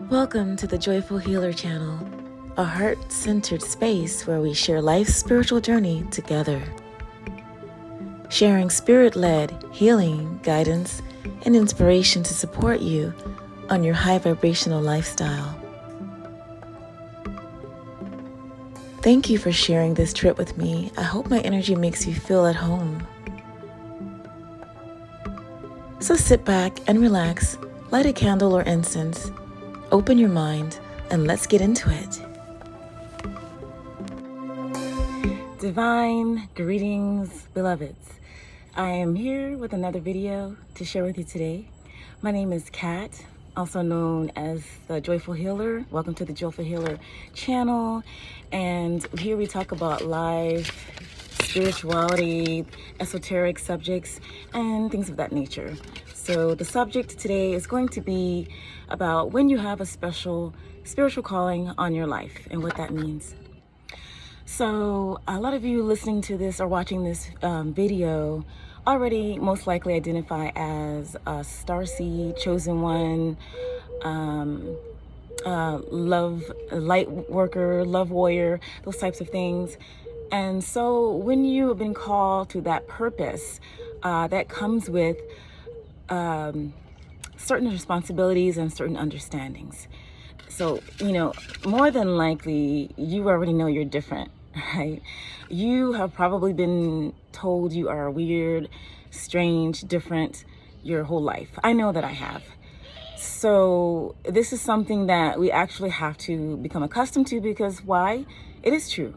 Welcome to the Joyful Healer channel, a heart-centered space where we share life's spiritual journey together. Sharing spirit-led healing, guidance, and inspiration to support you on your high vibrational lifestyle. Thank you for sharing this trip with me. I hope my energy makes you feel at home. So sit back and relax, light a candle or incense, open your mind, and let's get into it. Divine greetings, beloveds. I am here with another video to share with you today. My name is Kat, also known as the Joyful Healer. Welcome to the Joyful Healer channel. And here we talk about life, spirituality, esoteric subjects, and things of that nature. So the subject today is going to be about when you have a special spiritual calling on your life and what that means. So a lot of you listening to this or watching this video already most likely identify as a starseed, chosen one, love, light worker, love warrior, those types of things. And so when you have been called to that purpose, that comes with certain responsibilities and certain understandings. So, more than likely, you already know you're different, right? You have probably been told you are weird, strange, different your whole life. I know that I have. So this is something that we actually have to become accustomed to, because why? It is true.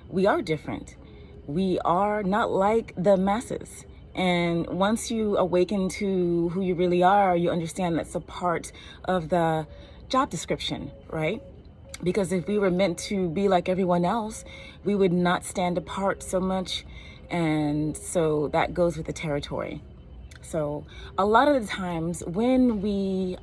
We are different. We are not like the masses. And once you awaken to who you really are, you understand that's a part of the job description, right? Because if we were meant to be like everyone else, we would not stand apart so much. And so that goes with the territory. So a lot of the times when we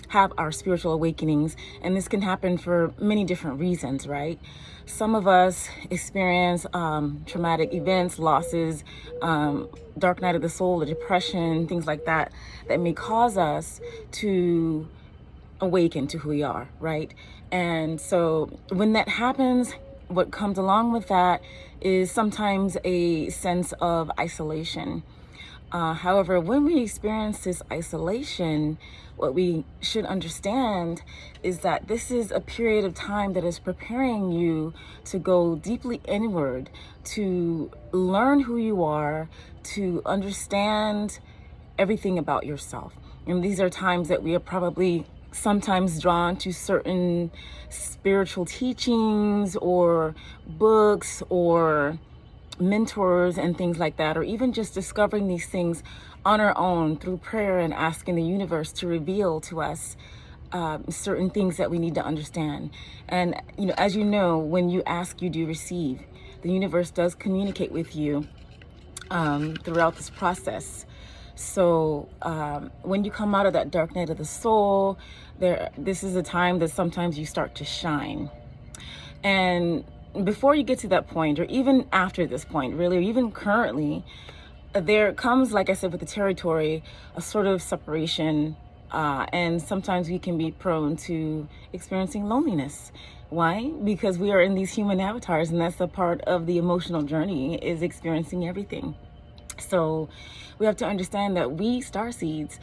have our spiritual awakenings, and this can happen for many different reasons, right? Some of us experience traumatic events, losses, dark night of the soul, or depression, things like that, that may cause us to awaken to who we are, right? And so when that happens, what comes along with that is sometimes a sense of isolation. However, when we experience this isolation, what we should understand is that this is a period of time that is preparing you to go deeply inward, to learn who you are, to understand everything about yourself. And these are times that we are probably sometimes drawn to certain spiritual teachings or books or mentors and things like that, or even just discovering these things on our own through prayer and asking the universe to reveal to us certain things that we need to understand. And as you know, when you ask, you do receive. The universe does communicate with you throughout this process. So when you come out of that dark night of the soul, this is a time that sometimes you start to shine. And before you get to that point, or even after this point, really, or even currently, there comes, like I said, with the territory, a sort of separation. And sometimes we can be prone to experiencing loneliness. Why? Because we are in these human avatars, and that's a part of the emotional journey, is experiencing everything. So we have to understand that we starseeds,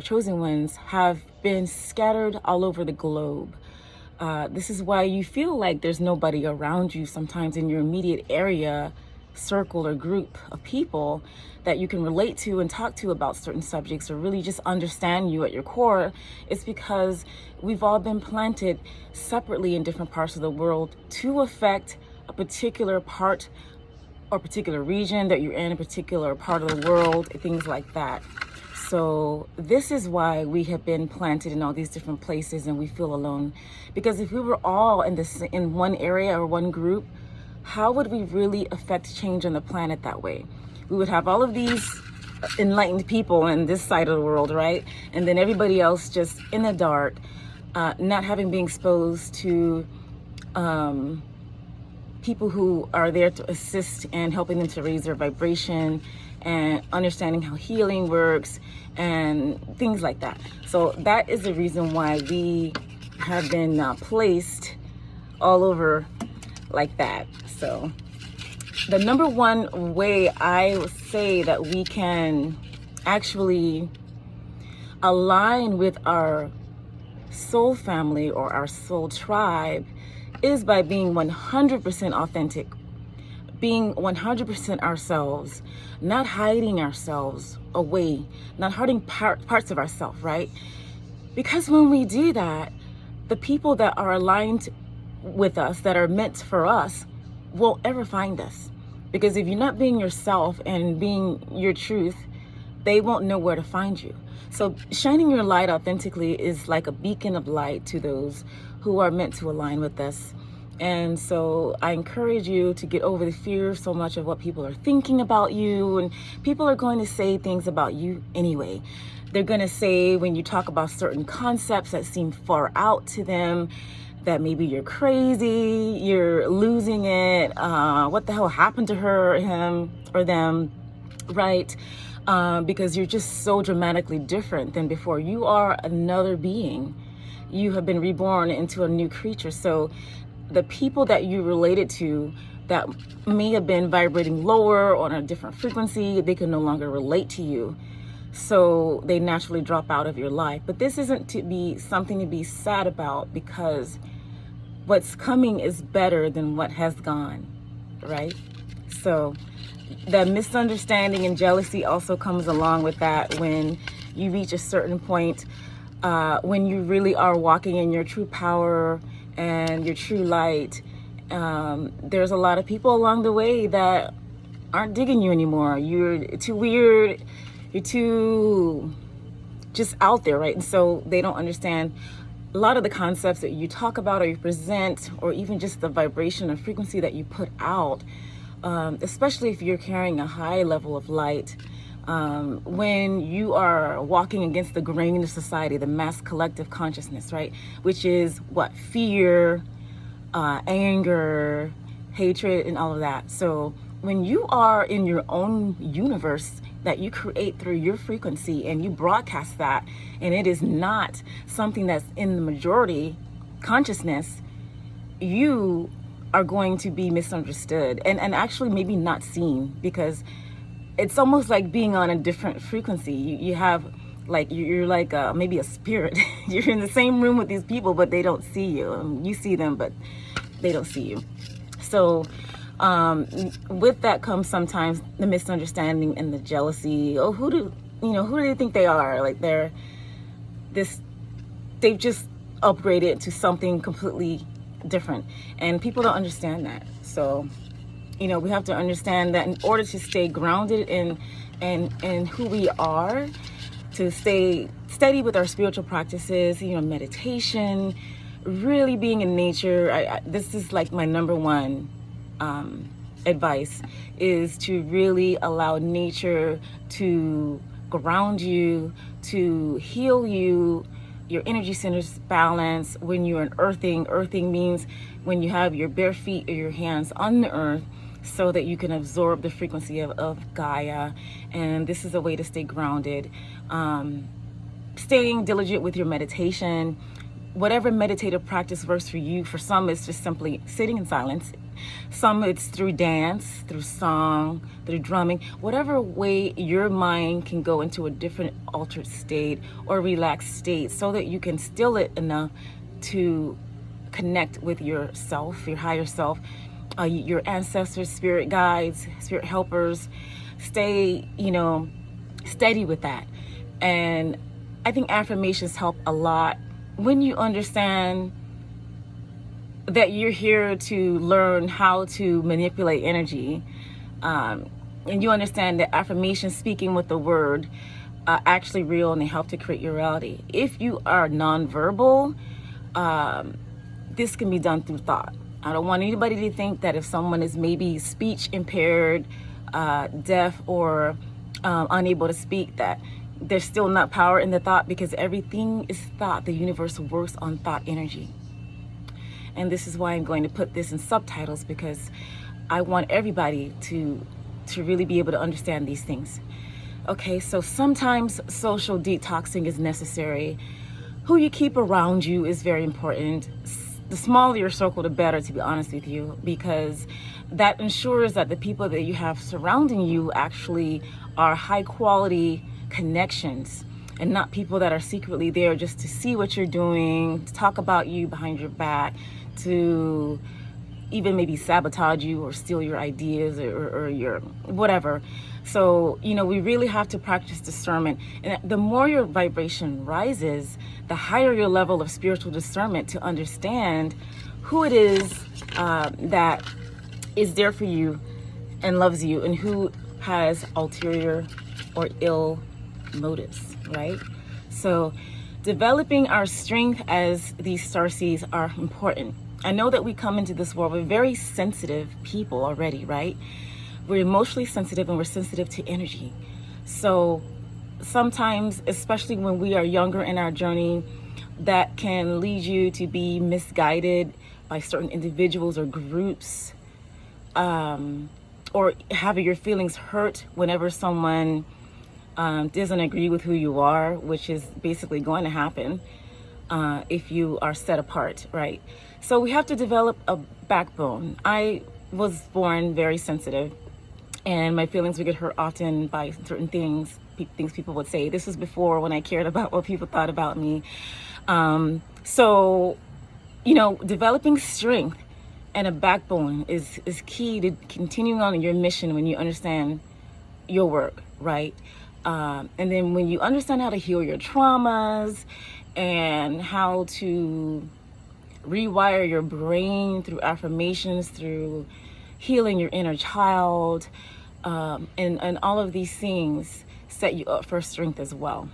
chosen ones, have been scattered all over the globe. This is why you feel like there's nobody around you sometimes in your immediate area, circle, or group of people that you can relate to and talk to about certain subjects, or really just understand you at your core. It's because we've all been planted separately in different parts of the world to affect a particular part or particular region that you're in, a particular part of the world, things like that. So this is why we have been planted in all these different places and we feel alone. Because if we were all in one area or one group, how would we really affect change on the planet that way? We would have all of these enlightened people in this side of the world, right? And then everybody else just in the dark, not having been exposed to people who are there to assist and helping them to raise their vibration and understanding how healing works and things like that. So that is the reason why we have been placed all over like that. So the number one way I would say that we can actually align with our soul family or our soul tribe is by being 100% authentic, being 100% ourselves, not hiding ourselves away, not hiding parts of ourselves, right? Because when we do that, the people that are aligned with us, that are meant for us, won't ever find us. Because if you're not being yourself and being your truth, they won't know where to find you. So shining your light authentically is like a beacon of light to those who are meant to align with us. And so I encourage you to get over the fear so much of what people are thinking about you. And people are going to say things about you anyway. They're going to say, when you talk about certain concepts that seem far out to them, that maybe you're crazy, you're losing it, what the hell happened to her, him, or them, right? Because you're just so dramatically different than before. You are another being. You have been reborn into a new creature. So the people that you related to that may have been vibrating lower on a different frequency, they can no longer relate to you. So they naturally drop out of your life. But this isn't to be something to be sad about, because what's coming is better than what has gone, right? So the misunderstanding and jealousy also comes along with that when you reach a certain point, when you really are walking in your true power and your true light. There's a lot of people along the way that aren't digging you anymore. You're too weird, you're too just out there, right? And so they don't understand a lot of the concepts that you talk about or you present, or even just the vibration or frequency that you put out, especially if you're carrying a high level of light. When you are walking against the grain of society, the mass collective consciousness, right? Which is what? Fear, anger, hatred, and all of that. So when you are in your own universe that you create through your frequency and you broadcast that, and it is not something that's in the majority consciousness, you are going to be misunderstood and actually maybe not seen, because it's almost like being on a different frequency. You have like, you're like maybe a spirit. You're in the same room with these people, but they don't see you. You see them, but they don't see you. So with that comes sometimes the misunderstanding and the jealousy. Oh, who do they think they are? Like they've just upgraded to something completely different, and people don't understand that. So we have to understand that in order to stay grounded in who we are, to stay steady with our spiritual practices, meditation, really being in nature. This is like my number one advice, is to really allow nature to ground you, to heal you, your energy centers balance. When you're in earthing means when you have your bare feet or your hands on the earth, so that you can absorb the frequency of Gaia. And this is a way to stay grounded. Staying diligent with your meditation, whatever meditative practice works for you. For some, it's just simply sitting in silence. Some, it's through dance, through song, through drumming. Whatever way your mind can go into a different altered state or relaxed state, so that you can still it enough to connect with yourself, your higher self, your ancestors, spirit guides, spirit helpers. Stay, steady with that. And I think affirmations help a lot when you understand that you're here to learn how to manipulate energy, and you understand that affirmations, speaking with the word, are actually real, and they help to create your reality. If you are nonverbal, this can be done through thought. I don't want anybody to think that if someone is maybe speech impaired, deaf, or unable to speak, that there's still not power in the thought, because everything is thought. The universe works on thought energy. And this is why I'm going to put this in subtitles, because I want everybody to to really be able to understand these things. Okay, so sometimes social detoxing is necessary. Who you keep around you is very important. The smaller your circle, the better, to be honest with you, because that ensures that the people that you have surrounding you actually are high quality connections and not people that are secretly there just to see what you're doing, to talk about you behind your back, to even maybe sabotage you or steal your ideas or your whatever. So, we really have to practice discernment. And the more your vibration rises, the higher your level of spiritual discernment to understand who it is that is there for you and loves you, and who has ulterior or ill motives, right? So developing our strength as these starseeds are important. I know that we come into this world with very sensitive people already, right? We're emotionally sensitive and we're sensitive to energy. So sometimes, especially when we are younger in our journey, that can lead you to be misguided by certain individuals or groups, or having your feelings hurt whenever someone doesn't agree with who you are, which is basically going to happen if you are set apart, right? So we have to develop a backbone. I was born very sensitive, and my feelings would get hurt often by certain things people would say. This was before, when I cared about what people thought about me. So, developing strength and a backbone is key to continuing on your mission when you understand your work, right? And then when you understand how to heal your traumas and how to rewire your brain through affirmations, through healing your inner child, and all of these things set you up for strength as well.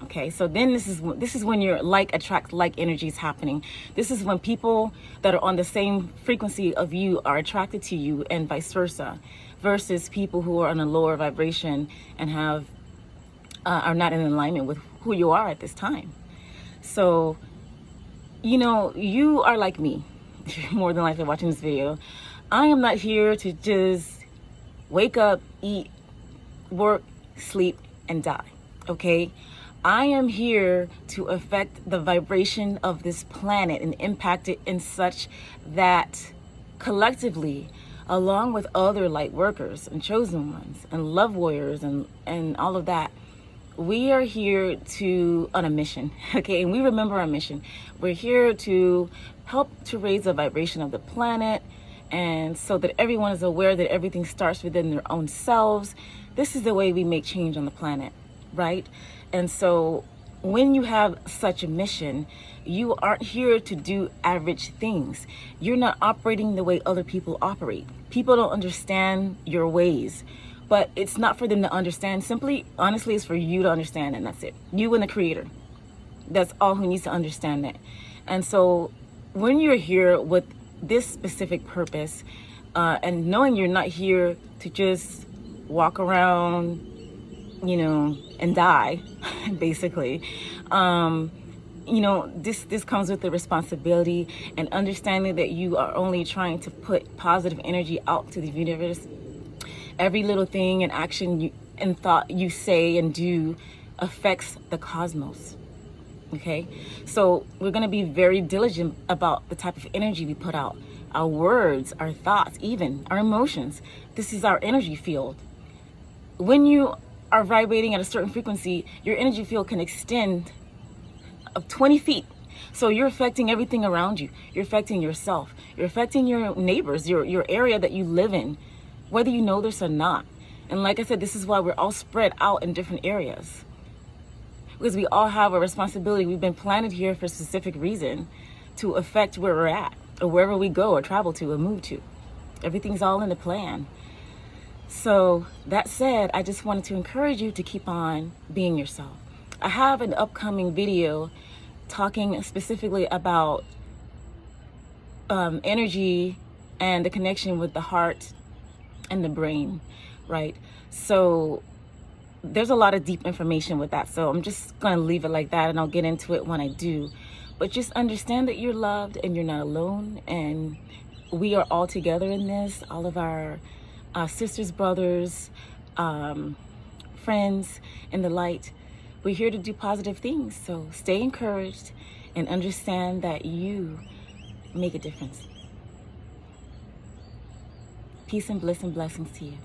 Okay, so then this is when your like attracts like energies happening. This is when people that are on the same frequency of you are attracted to you, and vice versa, versus people who are on a lower vibration and are not in alignment with who you are at this time. So, you are like me. You're more than likely watching this video. I am not here to just wake up, eat, work, sleep, and die. Okay? I am here to affect the vibration of this planet and impact it in such that collectively, along with other light workers and chosen ones and love warriors and all of that, we are here on a mission, okay? And we remember our mission. We're here to help to raise the vibration of the planet, and so that everyone is aware that everything starts within their own selves. This is the way we make change on the planet, right? And so when you have such a mission, you aren't here to do average things. You're not operating the way other people operate. People don't understand your ways. But it's not for them to understand. Simply, honestly, it's for you to understand, and that's it. You and the creator. That's all who needs to understand that. And so when you're here with this specific purpose, and knowing you're not here to just walk around, and die, basically, this comes with the responsibility and understanding that you are only trying to put positive energy out to the universe. Every little thing and action and thought you say and do affects the cosmos. Okay? So we're going to be very diligent about the type of energy we put out. Our words, our thoughts, even our emotions. This is our energy field. When you are vibrating at a certain frequency, your energy field can extend of 20 feet. So you're affecting everything around you. You're affecting yourself. You're affecting your neighbors, your area that you live in, whether you know this or not. And like I said, this is why we're all spread out in different areas. Because we all have a responsibility. We've been planted here for a specific reason, to affect where we're at, or wherever we go, or travel to, or move to. Everything's all in the plan. So that said, I just wanted to encourage you to keep on being yourself. I have an upcoming video talking specifically about energy and the connection with the heart and the brain, right? So there's a lot of deep information with that. So I'm just going to leave it like that, and I'll get into it when I do. But just understand that you're loved and you're not alone, and we are all together in this. All of our sisters, brothers, friends in the light. We're here to do positive things. So stay encouraged and understand that you make a difference. Peace and bliss and blessings to you.